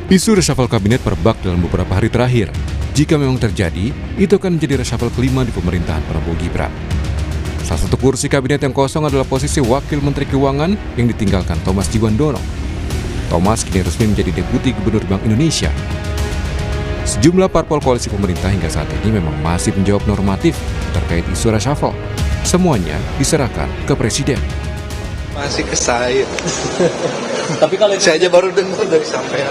Isu reshuffle kabinet merebak dalam beberapa hari terakhir. Jika memang terjadi, itu akan menjadi reshuffle kelima di pemerintahan Prabowo Gibran. Salah satu kursi kabinet yang kosong adalah posisi Wakil Menteri Keuangan yang ditinggalkan Thomas Djiwandono. Thomas kini resmi menjadi Deputi Gubernur Bank Indonesia. Sejumlah parpol koalisi pemerintah hingga saat ini memang masih menjawab normatif terkait isu reshuffle. Semuanya diserahkan ke Presiden. Masih ke saya. Tapi kalau itu, Saya aja baru dengar dari sampean.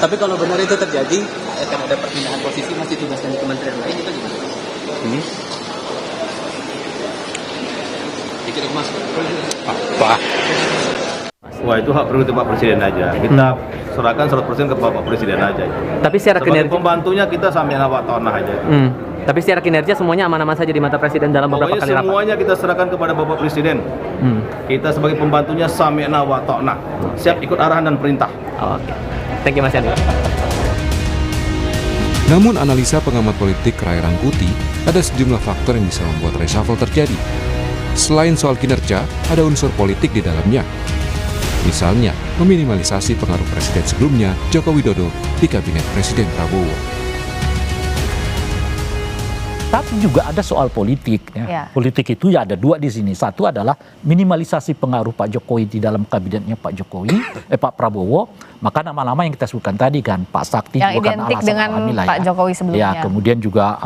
tapi kalau benar itu terjadi, akan ada perpindahan posisi masih tugaskan di kementerian lain itu gimana? Dikit mas. Apa? Wah, itu hak prerogatif Pak Presiden aja. Kita serahkan 100% ke Bapak Presiden aja. Tapi secara Sebagai kinerja, pembantunya kita sambil awak tanah aja. tapi secara kinerja semuanya aman-aman saja di mata Presiden dalam beberapa Pokoknya kali rapat. semuanya kita serahkan kepada Bapak Presiden. Kita sebagai pembantunya sami'na wa ta'na. Siap ikut arahan dan perintah. Oke, thank you Mas Yani. Namun analisa pengamat politik Ray Rangkuti, ada sejumlah faktor yang bisa membuat reshuffle terjadi. Selain soal kinerja, ada unsur politik di dalamnya. Misalnya, meminimalisasi pengaruh presiden sebelumnya, Joko Widodo, di kabinet Presiden Prabowo. Tapi juga ada soal politik. Ya. Politik itu ya ada dua di sini. Satu adalah minimalisasi pengaruh Pak Jokowi di dalam kabinetnya Pak Jokowi, Pak Prabowo. Maka nama-nama yang kita sebutkan tadi kan, Pak Sakti Yang juga kan identik alasan dengan alami lah Pak Jokowi sebelumnya. Ya, kemudian juga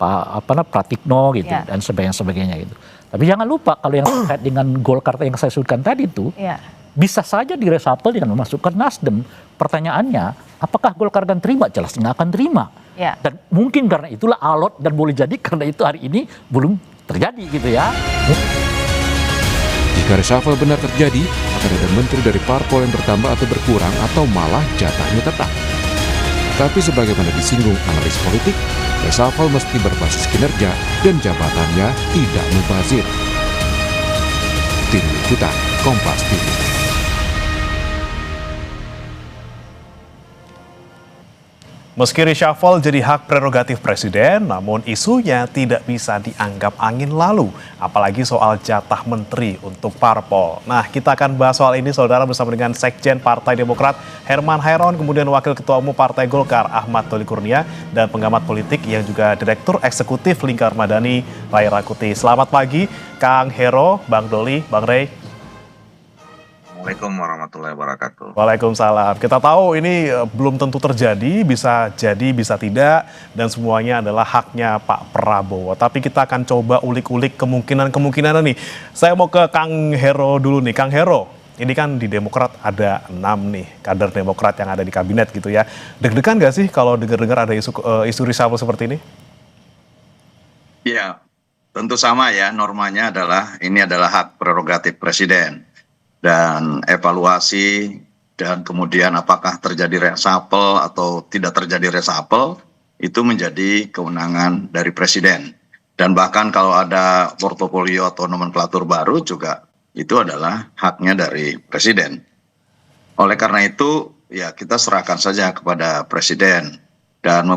Pak Pratikno gitu Ya. dan sebagainya gitu. Tapi jangan lupa kalau yang terkait dengan Golkar yang saya sebutkan tadi itu Ya. bisa saja diresapel dengan memasukkan Nasdem. Pertanyaannya, apakah Golkar akan terima? Jelas nggak akan terima. Ya. Dan mungkin karena itulah alot dan boleh jadi karena itu hari ini belum terjadi gitu ya. Jika reshuffle benar terjadi, akan ada menteri dari parpol yang bertambah atau berkurang atau malah jatahnya tetap. Tapi sebagaimana disinggung analis politik, reshuffle mesti berbasis kinerja dan jabatannya tidak mubazir. Tim Liputan Kompas TV. Meski reshuffle jadi hak prerogatif Presiden, namun isunya tidak bisa dianggap angin lalu, apalagi soal jatah menteri untuk parpol. Nah, kita akan bahas soal ini, saudara, bersama dengan Sekjen Partai Demokrat Herman Hairon, kemudian Wakil Ketua Umum Partai Golkar Ahmad Doli Kurnia, dan pengamat politik yang juga Direktur Eksekutif Lingkar Madani Ray Rangkuti. Selamat pagi, Kang Hero, Bang Doli, Bang Ray. Assalamualaikum warahmatullahi wabarakatuh. Waalaikumsalam. Kita tahu ini belum tentu terjadi, bisa jadi, bisa tidak, dan semuanya adalah haknya Pak Prabowo. Tapi kita akan coba ulik-ulik kemungkinan-kemungkinan nih. Saya mau ke Kang Hero dulu nih. Kang Hero, ini kan di Demokrat ada 6 nih kader Demokrat yang ada di kabinet gitu ya. Deg-degan gak sih kalau dengar-dengar ada isu reshuffle seperti ini? Ya, tentu sama ya, normanya adalah ini adalah hak prerogatif Presiden. Dan evaluasi dan kemudian apakah terjadi reshuffle atau tidak terjadi reshuffle itu menjadi kewenangan dari Presiden. Dan bahkan kalau ada portofolio atau nomenklatur baru juga itu adalah haknya dari Presiden. Oleh karena itu ya kita serahkan saja kepada Presiden dan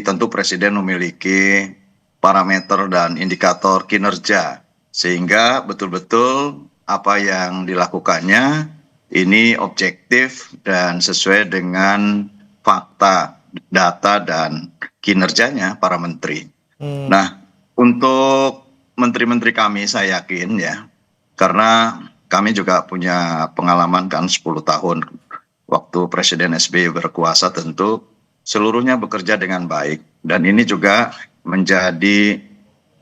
tentu Presiden memiliki parameter dan indikator kinerja sehingga betul-betul apa yang dilakukannya ini objektif dan sesuai dengan fakta, data, dan kinerjanya para menteri. Nah, untuk menteri-menteri kami saya yakin ya, karena kami juga punya pengalaman kan 10 tahun waktu Presiden SBY berkuasa, tentu seluruhnya bekerja dengan baik. Dan ini juga menjadi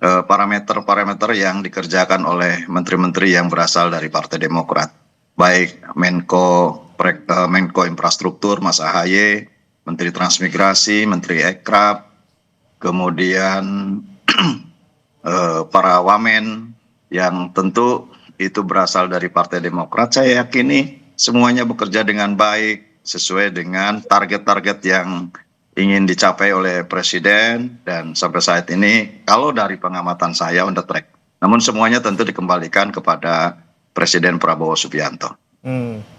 parameter-parameter yang dikerjakan oleh menteri-menteri yang berasal dari Partai Demokrat. Baik Menko Infrastruktur Mas AHY, Menteri Transmigrasi, Menteri Ekrab, kemudian para wamen yang tentu itu berasal dari Partai Demokrat. Saya yakini semuanya bekerja dengan baik, sesuai dengan target-target yang ingin dicapai oleh Presiden, dan sampai saat ini kalau dari pengamatan saya on the track. Namun semuanya tentu dikembalikan kepada Presiden Prabowo Subianto.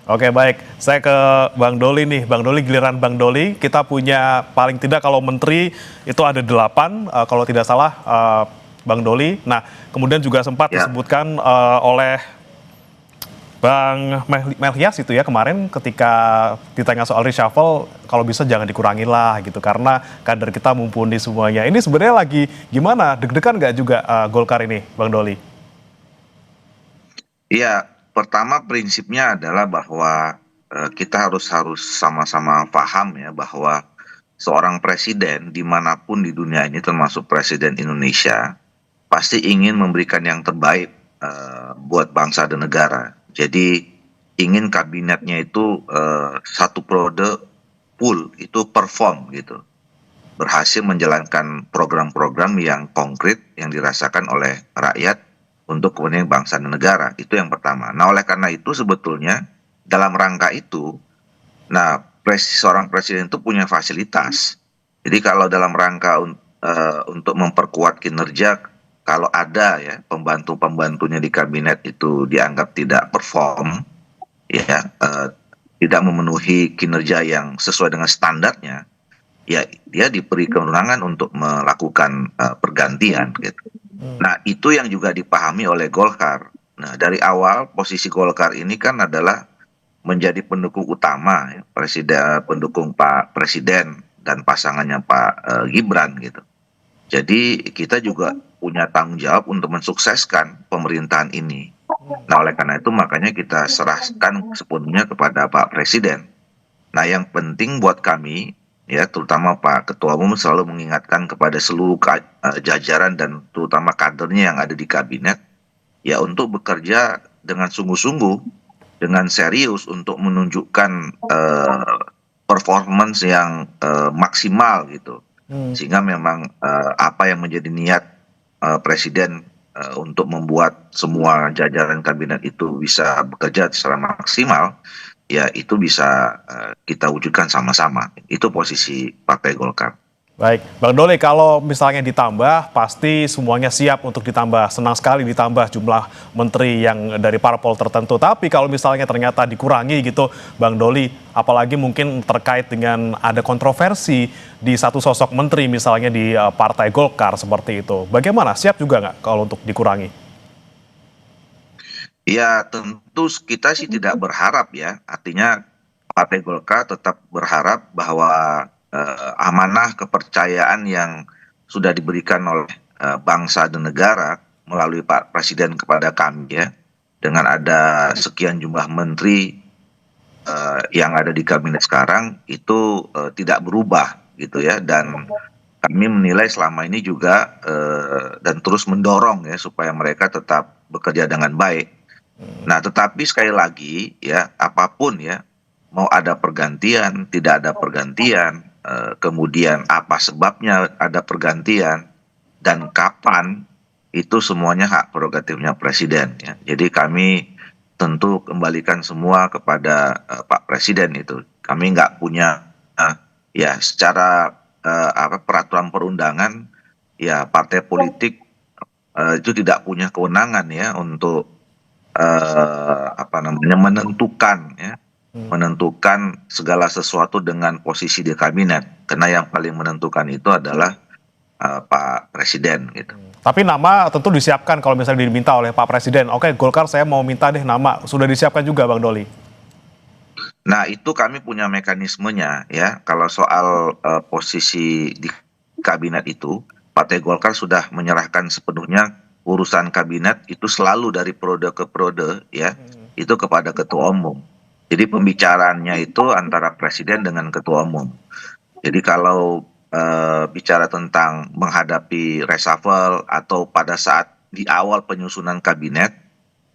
Oke, baik. Saya ke Bang Doli nih. Bang Doli, giliran Bang Doli. Kita punya paling tidak kalau menteri itu ada 8, kalau tidak salah Bang Doli. Nah, kemudian juga sempat disebutkan oleh Bang Melhias itu ya kemarin ketika ditanya soal reshuffle, kalau bisa jangan dikurangin lah gitu karena kader kita mumpuni semuanya. Ini sebenarnya lagi gimana? Deg-degan nggak juga Golkar ini, Bang Doli? Iya, pertama prinsipnya adalah bahwa kita harus sama-sama paham ya bahwa seorang presiden dimanapun di dunia ini termasuk presiden Indonesia pasti ingin memberikan yang terbaik buat bangsa dan negara. Jadi ingin kabinetnya itu satu periode full itu perform gitu, berhasil menjalankan program-program yang konkret yang dirasakan oleh rakyat untuk kepentingan bangsa dan negara. Itu yang pertama. Nah, oleh karena itu sebetulnya dalam rangka itu, nah seorang presiden itu punya fasilitas. Jadi kalau dalam rangka untuk memperkuat kinerja, kalau ada ya pembantu-pembantunya di kabinet itu dianggap tidak perform, ya tidak memenuhi kinerja yang sesuai dengan standarnya, ya dia diberi kewenangan untuk melakukan pergantian gitu. Nah, itu yang juga dipahami oleh Golkar. Nah, dari awal posisi Golkar ini kan adalah menjadi pendukung utama ya, pendukung Pak Presiden dan pasangannya Pak Gibran gitu. Jadi kita juga punya tanggung jawab untuk mensukseskan pemerintahan ini. Nah, oleh karena itu makanya kita serahkan sepenuhnya kepada Pak Presiden. Nah, yang penting buat kami ya, terutama Pak Ketua Umum selalu mengingatkan kepada seluruh jajaran dan terutama kadernya yang ada di kabinet ya untuk bekerja dengan sungguh-sungguh, dengan serius untuk menunjukkan performance yang maksimal gitu. Sehingga memang apa yang menjadi niat Presiden untuk membuat semua jajaran kabinet itu bisa bekerja secara maksimal, ya itu bisa kita wujudkan sama-sama. Itu posisi Partai Golkar. Baik, Bang Doli, kalau misalnya ditambah, pasti semuanya siap untuk ditambah. Senang sekali ditambah jumlah menteri yang dari parpol tertentu. Tapi kalau misalnya ternyata dikurangi gitu, Bang Doli, apalagi mungkin terkait dengan ada kontroversi di satu sosok menteri misalnya di Partai Golkar seperti itu. Bagaimana? Siap juga nggak kalau untuk dikurangi? Ya tentu kita sih tidak berharap ya. Artinya Partai Golkar tetap berharap bahwa amanah kepercayaan yang sudah diberikan oleh bangsa dan negara melalui Pak Presiden kepada kami ya, dengan ada sekian jumlah menteri yang ada di kabinet sekarang itu tidak berubah gitu ya, dan kami menilai selama ini juga dan terus mendorong ya supaya mereka tetap bekerja dengan baik. Nah, tetapi sekali lagi ya, apapun ya, mau ada pergantian, tidak ada pergantian, kemudian apa sebabnya ada pergantian dan kapan, itu semuanya hak prerogatifnya Presiden ya. Jadi kami tentu kembalikan semua kepada Pak Presiden itu. Kami nggak punya ya secara peraturan perundangan ya, partai politik itu tidak punya kewenangan ya untuk menentukan segala sesuatu dengan posisi di kabinet, karena yang paling menentukan itu adalah Pak Presiden gitu. Tapi nama tentu disiapkan kalau misalnya diminta oleh Pak Presiden. Oke, Golkar saya mau minta deh nama, sudah disiapkan juga Bang Doli? Nah, itu kami punya mekanismenya ya. Kalau soal posisi di kabinet itu, Partai Golkar sudah menyerahkan sepenuhnya urusan kabinet itu selalu dari periode ke periode ya, itu kepada Ketua Umum. Jadi pembicaraannya itu antara Presiden dengan Ketua Umum. Jadi kalau bicara tentang menghadapi reshuffle atau pada saat di awal penyusunan kabinet,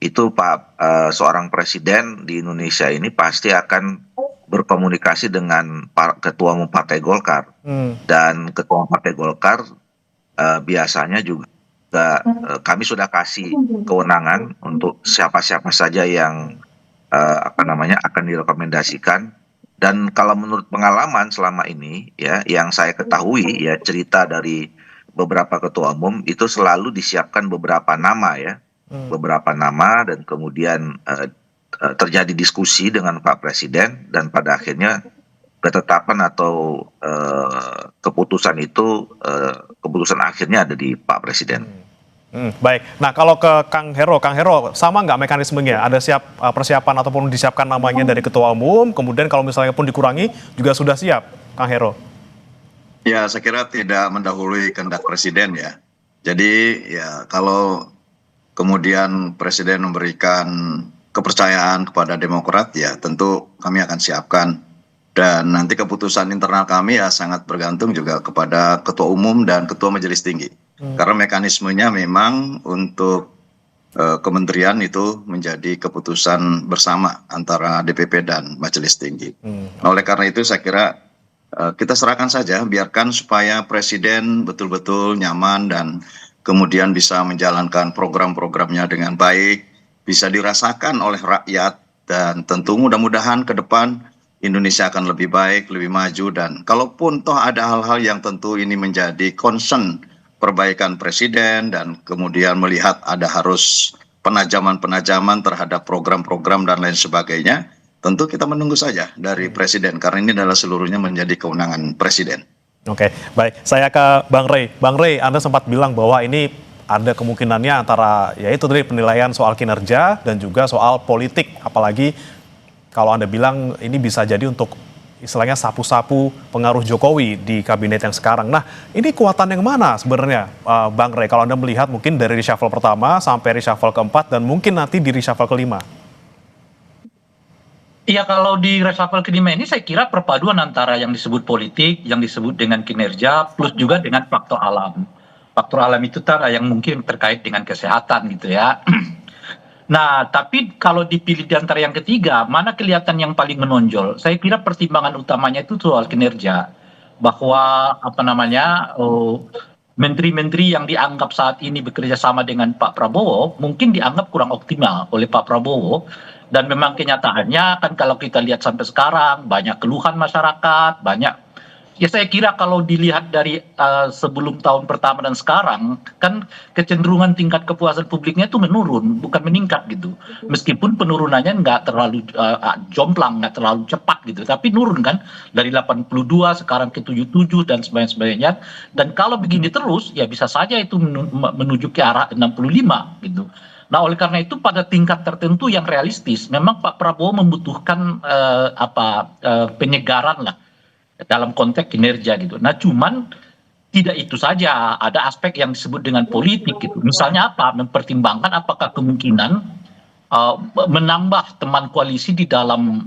itu seorang presiden di Indonesia ini pasti akan berkomunikasi dengan Ketua Umum Partai Golkar. Dan Ketua Umum Partai Golkar biasanya juga kami sudah kasih kewenangan untuk siapa-siapa saja yang akan direkomendasikan. Dan kalau menurut pengalaman selama ini ya, yang saya ketahui ya, cerita dari beberapa ketua umum itu selalu disiapkan beberapa nama ya, beberapa nama, dan kemudian terjadi diskusi dengan Pak Presiden, dan pada akhirnya ketetapan atau keputusan itu keputusan akhirnya ada di Pak Presiden. Baik, nah kalau ke Kang Hero sama nggak mekanismenya? Ada persiapan ataupun disiapkan namanya dari Ketua Umum, kemudian kalau misalnya pun dikurangi juga sudah siap, Kang Hero? Ya, saya kira tidak mendahului kehendak Presiden ya. Jadi ya kalau kemudian Presiden memberikan kepercayaan kepada Demokrat ya tentu kami akan siapkan. Dan nanti keputusan internal kami ya sangat bergantung juga kepada Ketua Umum dan Ketua Majelis Tinggi. Karena mekanismenya memang untuk kementerian itu menjadi keputusan bersama antara DPP dan Majelis Tinggi. Nah, oleh karena itu saya kira kita serahkan saja, biarkan supaya Presiden betul-betul nyaman dan kemudian bisa menjalankan program-programnya dengan baik, bisa dirasakan oleh rakyat, dan tentu mudah-mudahan ke depan Indonesia akan lebih baik, lebih maju, dan kalaupun toh ada hal-hal yang tentu ini menjadi concern perbaikan Presiden dan kemudian melihat ada harus penajaman-penajaman terhadap program-program dan lain sebagainya, tentu kita menunggu saja dari Presiden karena ini adalah seluruhnya menjadi kewenangan Presiden. Oke, baik. Saya ke Bang Rey. Bang Rey, Anda sempat bilang bahwa ini ada kemungkinannya antara yaitu tadi penilaian soal kinerja dan juga soal politik, apalagi kalau Anda bilang ini bisa jadi untuk istilahnya sapu-sapu pengaruh Jokowi di kabinet yang sekarang. Nah, ini kekuatan yang mana sebenarnya, Bang Rey? Kalau Anda melihat mungkin dari reshuffle pertama sampai reshuffle keempat dan mungkin nanti di reshuffle kelima. Iya, kalau di reshuffle kelima ini saya kira perpaduan antara yang disebut politik, yang disebut dengan kinerja, plus juga dengan faktor alam. Faktor alam itu yang mungkin terkait dengan kesehatan gitu ya. Nah, tapi kalau dipilih di antara yang ketiga, mana kelihatan yang paling menonjol? Saya kira pertimbangan utamanya itu soal kinerja. Bahwa menteri-menteri yang dianggap saat ini bekerja sama dengan Pak Prabowo mungkin dianggap kurang optimal oleh Pak Prabowo. Dan memang kenyataannya kan kalau kita lihat sampai sekarang banyak keluhan masyarakat, banyak. Ya saya kira kalau dilihat dari sebelum tahun pertama dan sekarang, kan kecenderungan tingkat kepuasan publiknya itu menurun, bukan meningkat gitu. Meskipun penurunannya nggak terlalu jomplang, nggak terlalu cepat gitu, tapi nurun kan, dari 82 sekarang ke 77 dan sebagainya. Dan kalau begini terus, ya bisa saja itu menuju ke arah 65 gitu. Nah, oleh karena itu pada tingkat tertentu yang realistis, memang Pak Prabowo membutuhkan penyegaran lah dalam konteks kinerja gitu. Nah, cuman tidak itu saja, ada aspek yang disebut dengan politik gitu. Misalnya apa? Mempertimbangkan apakah kemungkinan menambah teman koalisi di dalam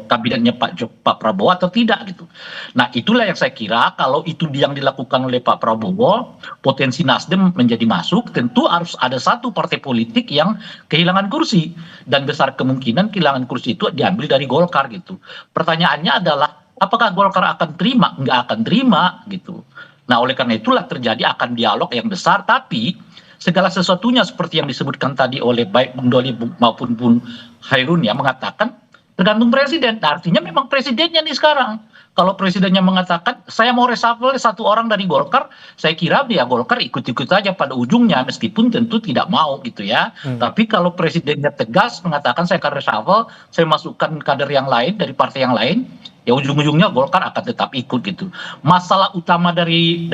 kabinetnya Pak Prabowo atau tidak gitu. Nah, itulah yang saya kira kalau itu yang dilakukan oleh Pak Prabowo, potensi Nasdem menjadi masuk, tentu harus ada satu partai politik yang kehilangan kursi dan besar kemungkinan kehilangan kursi itu diambil dari Golkar gitu. Pertanyaannya adalah apakah Golkar akan terima? Nggak akan terima gitu. Nah, oleh karena itulah terjadi akan dialog yang besar, tapi segala sesuatunya seperti yang disebutkan tadi oleh baik Bung Doli maupun Bung Hairun ya mengatakan tergantung presiden. Nah, artinya memang presidennya nih sekarang. Kalau presidennya mengatakan saya mau reshuffle satu orang dari Golkar, saya kira dia Golkar ikut-ikut saja pada ujungnya meskipun tentu tidak mau gitu ya. Tapi kalau presidennya tegas mengatakan saya akan reshuffle, saya masukkan kader yang lain dari partai yang lain, ya ujung-ujungnya Golkar akan tetap ikut gitu. Masalah utama dari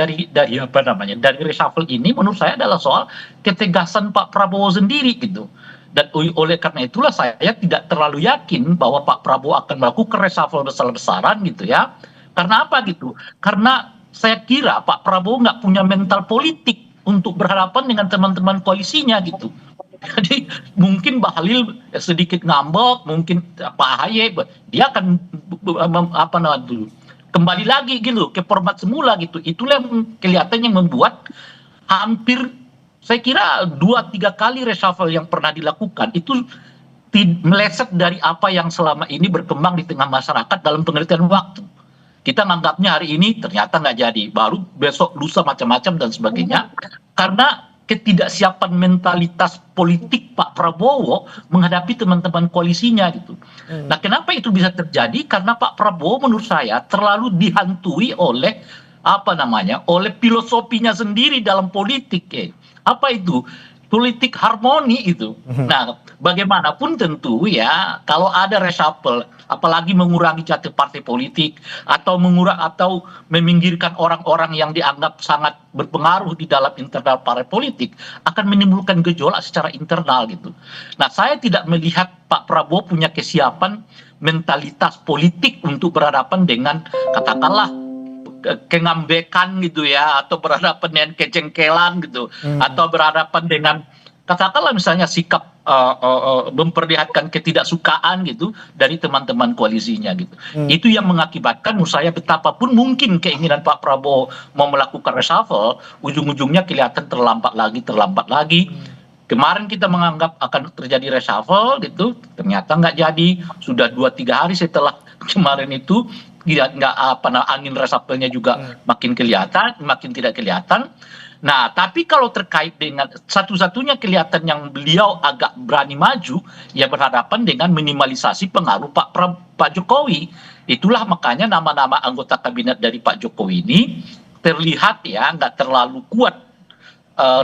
reshuffle ini menurut saya adalah soal ketegasan Pak Prabowo sendiri gitu. Dan oleh karena itulah saya tidak terlalu yakin bahwa Pak Prabowo akan melakukan reshuffle besar-besaran gitu ya. Karena apa gitu? Karena saya kira Pak Prabowo nggak punya mental politik untuk berhadapan dengan teman-teman koalisinya gitu. Jadi mungkin Bahlil sedikit ngambek, mungkin Pak Ahy dia akan kembali lagi gitu ke format semula gitu. Itulah yang kelihatannya membuat hampir saya kira 2-3 kali reshuffle yang pernah dilakukan itu meleset dari apa yang selama ini berkembang di tengah masyarakat dalam pengertian waktu. Kita nganggapnya hari ini ternyata nggak jadi, baru besok lusa macam-macam dan sebagainya. Karena ketidaksiapan mentalitas politik Pak Prabowo menghadapi teman-teman koalisinya gitu. Nah, kenapa itu bisa terjadi? Karena Pak Prabowo menurut saya terlalu dihantui oleh oleh filosofinya sendiri dalam politik. Apa itu? Politik harmoni itu. Nah, bagaimanapun tentu ya kalau ada reshuffle, apalagi mengurangi jatah partai politik atau atau meminggirkan orang-orang yang dianggap sangat berpengaruh di dalam internal partai politik, akan menimbulkan gejolak secara internal gitu. Nah, saya tidak melihat Pak Prabowo punya kesiapan mentalitas politik untuk berhadapan dengan katakanlah kengambekan gitu ya, atau berhadapan dengan kejengkelan gitu, atau berhadapan dengan katakanlah misalnya sikap memperlihatkan ketidaksukaan gitu dari teman-teman koalisinya gitu. Itu yang mengakibatkan menurut saya betapapun mungkin keinginan Pak Prabowo mau melakukan reshuffle, ujung-ujungnya kelihatan terlambat lagi. Kemarin kita menganggap akan terjadi reshuffle gitu, ternyata nggak jadi. Sudah 2-3 hari setelah kemarin itu angin reshuffle-nya juga makin tidak kelihatan. Nah, tapi kalau terkait dengan satu-satunya kelihatan yang beliau agak berani maju, ya berhadapan dengan minimalisasi pengaruh Pak Jokowi. Itulah makanya nama-nama anggota kabinet dari Pak Jokowi ini terlihat ya nggak terlalu kuat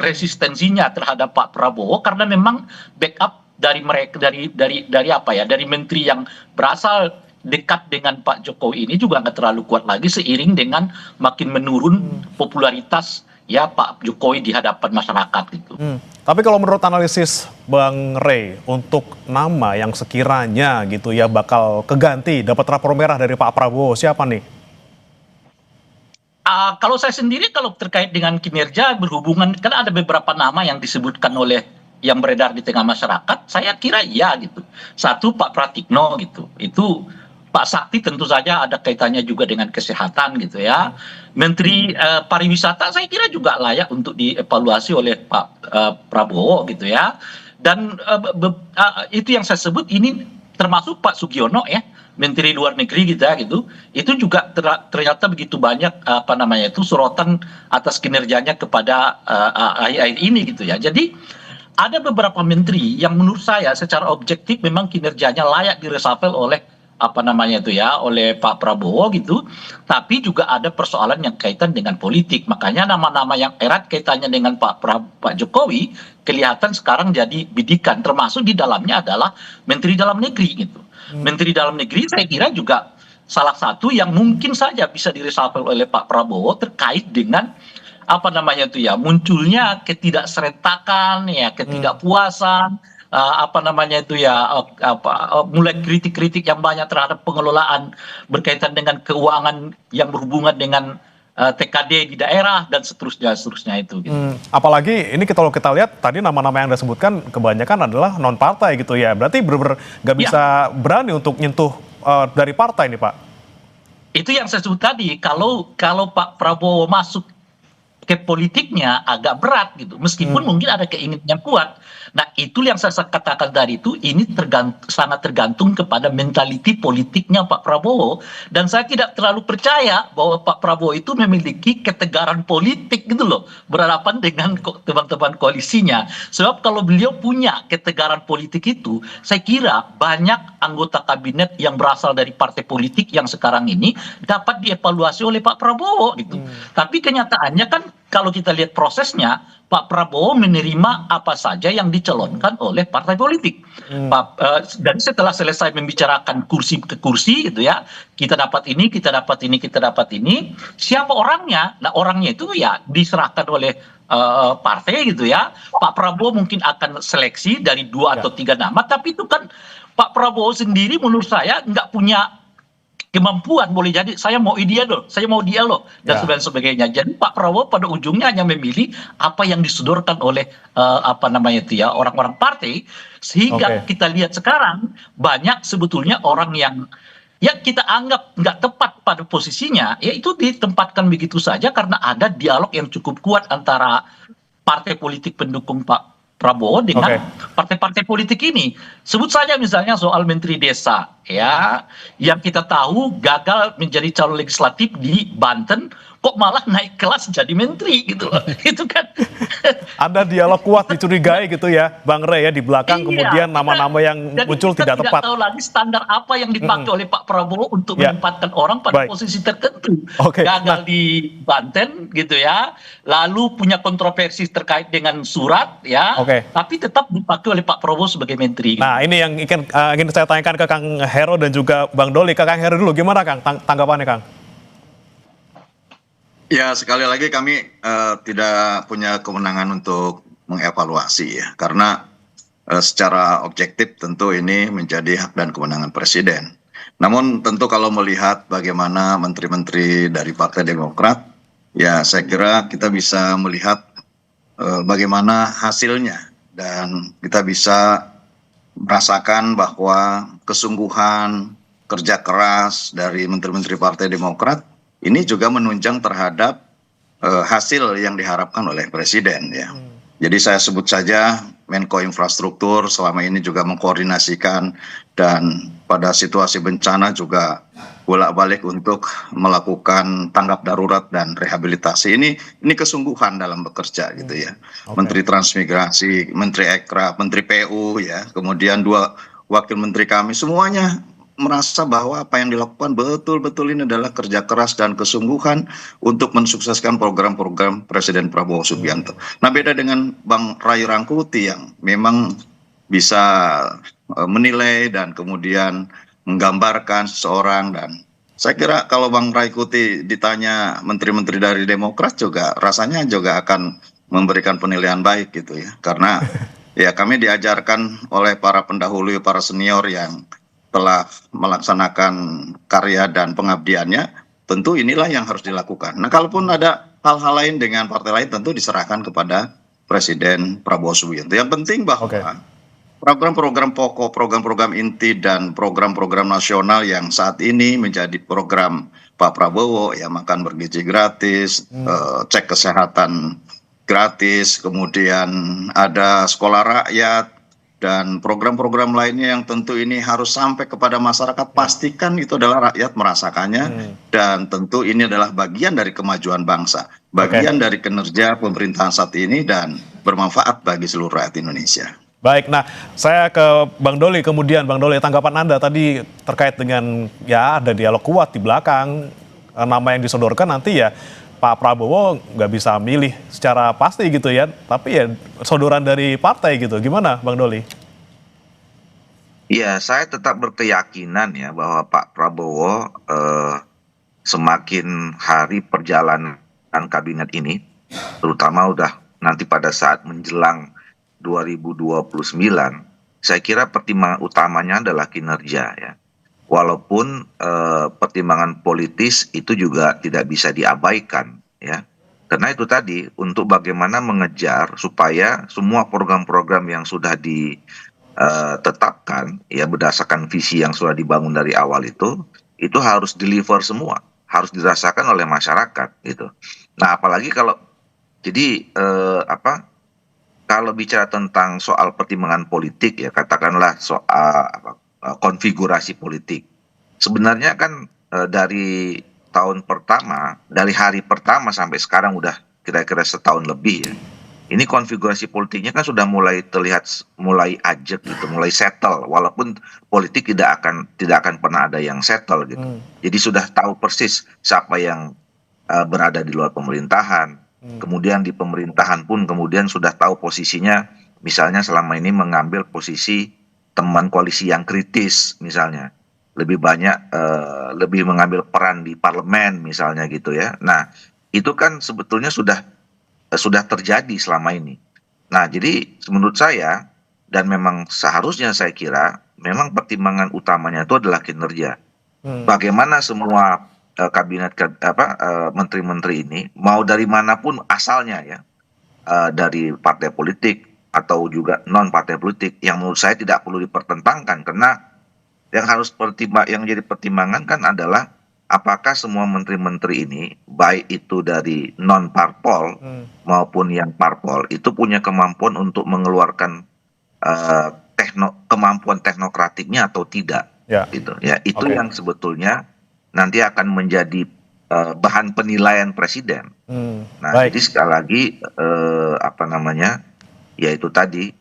resistensinya terhadap Pak Prabowo, karena memang backup dari mereka dari menteri yang berasal dekat dengan Pak Jokowi ini juga nggak terlalu kuat lagi seiring dengan makin menurun popularitas ya Pak Jokowi di hadapan masyarakat gitu. Tapi kalau menurut analisis Bang Rey, untuk nama yang sekiranya gitu ya bakal keganti dapat rapor merah dari Pak Prabowo, siapa nih? Kalau saya sendiri kalau terkait dengan kinerja berhubungan, kan ada beberapa nama yang disebutkan oleh yang beredar di tengah masyarakat, saya kira iya gitu. Satu Pak Pratikno gitu, itu Pak Sakti tentu saja ada kaitannya juga dengan kesehatan gitu ya. Menteri pariwisata saya kira juga layak untuk dievaluasi oleh Pak Prabowo gitu ya. Dan itu yang saya sebut ini termasuk Pak Sugiono ya, Menteri Luar Negeri kita gitu, itu juga ternyata begitu banyak sorotan atas kinerjanya kepada akhir-akhir ini gitu ya. Jadi ada beberapa menteri yang menurut saya secara objektif memang kinerjanya layak diresafel oleh oleh Pak Prabowo gitu, tapi juga ada persoalan yang kaitan dengan politik. Makanya nama-nama yang erat kaitannya dengan Pak Jokowi kelihatan sekarang jadi bidikan, termasuk di dalamnya adalah Menteri Dalam Negeri gitu. Menteri Dalam Negeri saya kira juga salah satu yang mungkin saja bisa diresafel oleh Pak Prabowo terkait dengan munculnya ketidakserentakan ya, ketidakpuasan, mulai kritik-kritik yang banyak terhadap pengelolaan berkaitan dengan keuangan yang berhubungan dengan TKD di daerah dan seterusnya itu. Gitu. Apalagi ini kalau kita lihat tadi nama-nama yang Anda sebutkan kebanyakan adalah non partai gitu ya. Berarti benar-benar nggak bisa berani untuk nyentuh dari partai nih Pak. Itu yang saya sebut tadi. Kalau Pak Prabowo masuk ke politiknya agak berat gitu. Meskipun mungkin ada keinginan yang kuat. Nah, itu yang saya katakan tadi itu ini sangat tergantung kepada mentaliti politiknya Pak Prabowo, dan saya tidak terlalu percaya bahwa Pak Prabowo itu memiliki ketegaran politik gitu loh berhadapan dengan teman-teman koalisinya. Sebab kalau beliau punya ketegaran politik itu, saya kira banyak anggota kabinet yang berasal dari partai politik yang sekarang ini dapat dievaluasi oleh Pak Prabowo gitu. Tapi kenyataannya kan kalau kita lihat prosesnya, Pak Prabowo menerima apa saja yang dicalonkan oleh partai politik. Dan setelah selesai membicarakan kursi ke kursi gitu ya, kita dapat ini, kita dapat ini, kita dapat ini. Siapa orangnya? Nah, orangnya itu ya diserahkan oleh partai gitu ya. Pak Prabowo mungkin akan seleksi dari 2 atau 3 nama, tapi itu kan Pak Prabowo sendiri menurut saya nggak punya kemampuan, boleh jadi saya mau dia loh, dan sebagainya. Jadi Pak Prabowo pada ujungnya hanya memilih apa yang disodorkan oleh orang-orang partai, sehingga kita lihat sekarang banyak sebetulnya orang yang kita anggap nggak tepat pada posisinya, ya itu ditempatkan begitu saja karena ada dialog yang cukup kuat antara partai politik pendukung Pak Prabowo dengan partai-partai politik ini. Sebut saja misalnya soal Menteri Desa ya, yang kita tahu gagal menjadi calon legislatif di Banten kok malah naik kelas jadi menteri gitu loh. Itu kan. Ada dialog kuat dicurigai gitu ya, Bang Rey ya, di belakang kemudian nama-nama yang Jadi muncul kita tidak tepat. tahu lagi standar apa yang dipakai oleh Pak Prabowo untuk Ya. menempatkan orang pada Baik. posisi tertentu. Oke, Gagal di Banten gitu ya, lalu punya kontroversi terkait dengan surat ya, Oke. tapi tetap dipakai oleh Pak Prabowo sebagai menteri. Nah, ini yang ingin saya tanyakan ke Kang Hero dan juga Bang Doli. Ke Kang Hero dulu, gimana Kang tanggapannya Kang? Ya, sekali lagi kami tidak punya kewenangan untuk mengevaluasi ya, karena secara objektif tentu ini menjadi hak dan kewenangan Presiden. Namun tentu kalau melihat bagaimana menteri-menteri dari Partai Demokrat, ya saya kira kita bisa melihat bagaimana hasilnya dan kita bisa merasakan bahwa kesungguhan kerja keras dari menteri-menteri Partai Demokrat ini juga menunjang terhadap hasil yang diharapkan oleh Presiden ya. Jadi saya sebut saja Menko Infrastruktur selama ini juga mengkoordinasikan dan pada situasi bencana juga bolak-balik untuk melakukan tanggap darurat dan rehabilitasi. Ini kesungguhan dalam bekerja gitu ya. Menteri Transmigrasi, Menteri Ekraf, Menteri PU ya, kemudian 2 wakil menteri kami semuanya merasa bahwa apa yang dilakukan betul-betul ini adalah kerja keras dan kesungguhan untuk mensukseskan program-program Presiden Prabowo Subianto. Nah, beda dengan Bang Ray Rangkuti yang memang bisa menilai dan kemudian menggambarkan seseorang, dan saya kira kalau Bang Ray Rangkuti ditanya menteri-menteri dari Demokrat juga rasanya juga akan memberikan penilaian baik gitu ya. Karena ya kami diajarkan oleh para pendahulu, para senior yang telah melaksanakan karya dan pengabdiannya, tentu inilah yang harus dilakukan. Nah, kalaupun ada hal-hal lain dengan partai lain tentu diserahkan kepada Presiden Prabowo Subianto. Yang penting bahwa program-program pokok, program-program inti dan program-program nasional yang saat ini menjadi program Pak Prabowo, ya makan bergizi gratis, cek kesehatan gratis, kemudian ada sekolah rakyat, dan program-program lainnya yang tentu ini harus sampai kepada masyarakat, pastikan itu adalah rakyat merasakannya, dan tentu ini adalah bagian dari kemajuan bangsa, bagian dari kinerja pemerintahan saat ini dan bermanfaat bagi seluruh rakyat Indonesia. Baik, nah saya ke Bang Doli kemudian. Bang Doli, tanggapan Anda tadi terkait dengan ya ada dialog kuat di belakang, nama yang disodorkan nanti ya Pak Prabowo nggak bisa milih secara pasti gitu ya, tapi ya sodoran dari partai gitu. Gimana Bang Doli? Iya, saya tetap berkeyakinan ya bahwa Pak Prabowo semakin hari perjalanan kabinet ini, terutama udah nanti pada saat menjelang 2029, saya kira pertimbangan utamanya adalah kinerja ya. Walaupun pertimbangan politis itu juga tidak bisa diabaikan ya, karena itu tadi untuk bagaimana mengejar supaya semua program-program yang sudah ditetapkan ya berdasarkan visi yang sudah dibangun dari awal itu harus deliver semua, harus dirasakan oleh masyarakat gitu. Nah, apalagi kalau jadi kalau bicara tentang soal pertimbangan politik ya, katakanlah soal konfigurasi politik. Sebenarnya kan dari tahun pertama, dari hari pertama sampai sekarang udah kira-kira setahun lebih ya. Ini konfigurasi politiknya kan sudah mulai terlihat mulai ajak gitu, mulai settle. Walaupun politik tidak akan pernah ada yang settle gitu. Jadi sudah tahu persis siapa yang berada di luar pemerintahan. Kemudian di pemerintahan pun kemudian sudah tahu posisinya, misalnya selama ini mengambil posisi teman koalisi yang kritis misalnya, lebih banyak lebih mengambil peran di parlemen misalnya gitu ya. Nah, itu kan sebetulnya sudah terjadi selama ini. Nah, jadi menurut saya dan memang seharusnya saya kira memang pertimbangan utamanya itu adalah kinerja. Bagaimana semua kabinet menteri-menteri ini mau dari manapun asalnya ya, dari partai politik atau juga non partai politik, yang menurut saya tidak perlu dipertentangkan, karena yang jadi pertimbangan kan adalah apakah semua menteri-menteri ini baik itu dari non parpol maupun yang parpol itu punya kemampuan untuk mengeluarkan kemampuan teknokratiknya atau tidak gitu ya. Itu yang sebetulnya nanti akan menjadi bahan penilaian presiden. Nah, Baik. jadi sekali lagi ya itu tadi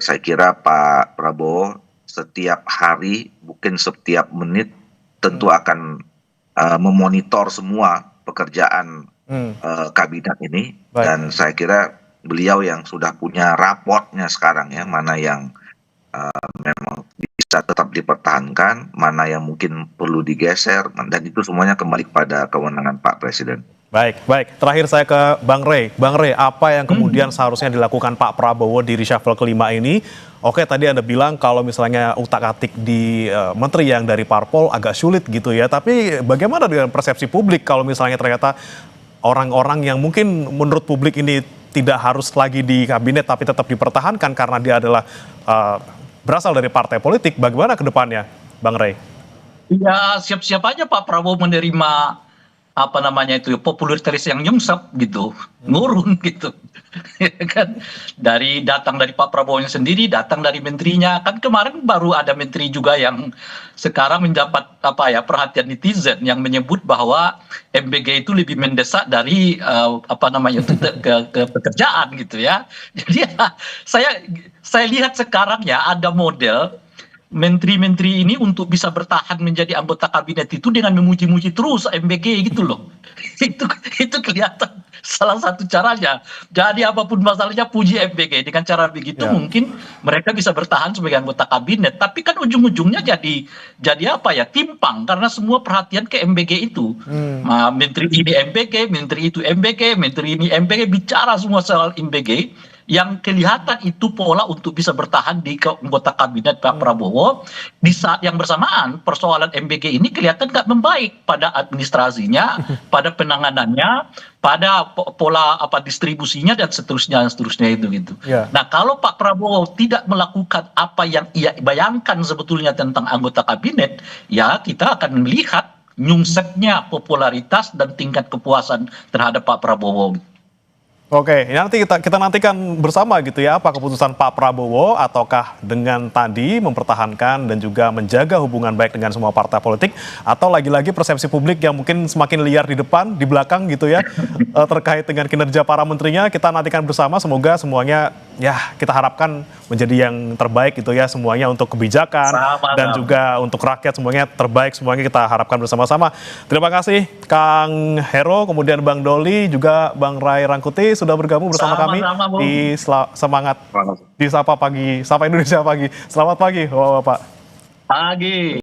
saya kira Pak Prabowo setiap hari, mungkin setiap menit tentu akan memonitor semua pekerjaan kabinet ini. Baik. Dan saya kira beliau yang sudah punya raportnya sekarang ya, mana yang memang bisa tetap dipertahankan, mana yang mungkin perlu digeser, dan itu semuanya kembali kepada kewenangan Pak Presiden. Baik, baik. Terakhir saya ke Bang Rey. Bang Rey, apa yang kemudian seharusnya dilakukan Pak Prabowo di reshuffle kelima ini? Oke, tadi Anda bilang kalau misalnya utak-atik di menteri yang dari parpol agak sulit gitu ya. Tapi bagaimana dengan persepsi publik kalau misalnya ternyata orang-orang yang mungkin menurut publik ini tidak harus lagi di kabinet tapi tetap dipertahankan karena dia adalah berasal dari partai politik, bagaimana ke depannya, Bang Rey? Ya siap-siap aja Pak Prabowo menerima popularitas yang nyungsep gitu, ngurung gitu. Kan datang dari Pak Prabowo sendiri, datang dari menterinya. Kan kemarin baru ada menteri juga yang sekarang mendapat perhatian netizen yang menyebut bahwa MBG itu lebih mendesak dari ke pekerjaan gitu ya. Jadi saya lihat sekarang ya ada model menteri-menteri ini untuk bisa bertahan menjadi anggota kabinet itu dengan memuji-muji terus MBG gitu loh. Itu kelihatan salah satu caranya. Jadi apapun masalahnya puji MBG. Dengan cara begitu mungkin mereka bisa bertahan sebagai anggota kabinet. Tapi kan ujung-ujungnya jadi timpang karena semua perhatian ke MBG itu. Nah, menteri ini MBG, menteri itu MBG, menteri ini MBG, bicara semua soal MBG. Yang kelihatan itu pola untuk bisa bertahan di anggota kabinet Pak Prabowo. Di saat yang bersamaan persoalan MBG ini kelihatan nggak membaik pada administrasinya, pada penanganannya, pada pola distribusinya dan seterusnya itu gitu. Nah kalau Pak Prabowo tidak melakukan apa yang ia bayangkan sebetulnya tentang anggota kabinet, ya kita akan melihat nyungseknya popularitas dan tingkat kepuasan terhadap Pak Prabowo. Oke, nanti kita nantikan bersama gitu ya, apa keputusan Pak Prabowo, ataukah dengan tadi mempertahankan dan juga menjaga hubungan baik dengan semua partai politik, atau lagi-lagi persepsi publik yang mungkin semakin liar di depan, di belakang gitu ya, terkait dengan kinerja para menterinya. Kita nantikan bersama, semoga semuanya ya kita harapkan menjadi yang terbaik gitu ya, semuanya untuk kebijakan dan juga untuk rakyat, semuanya terbaik, semuanya kita harapkan bersama-sama. Terima kasih Kang Hero, kemudian Bang Doli, juga Bang Ray Rangkuti sudah bergabung bersama kami di Semangat di Sapa Pagi, Sapa Indonesia Pagi. Selamat pagi, Bapak-bapak. Pagi.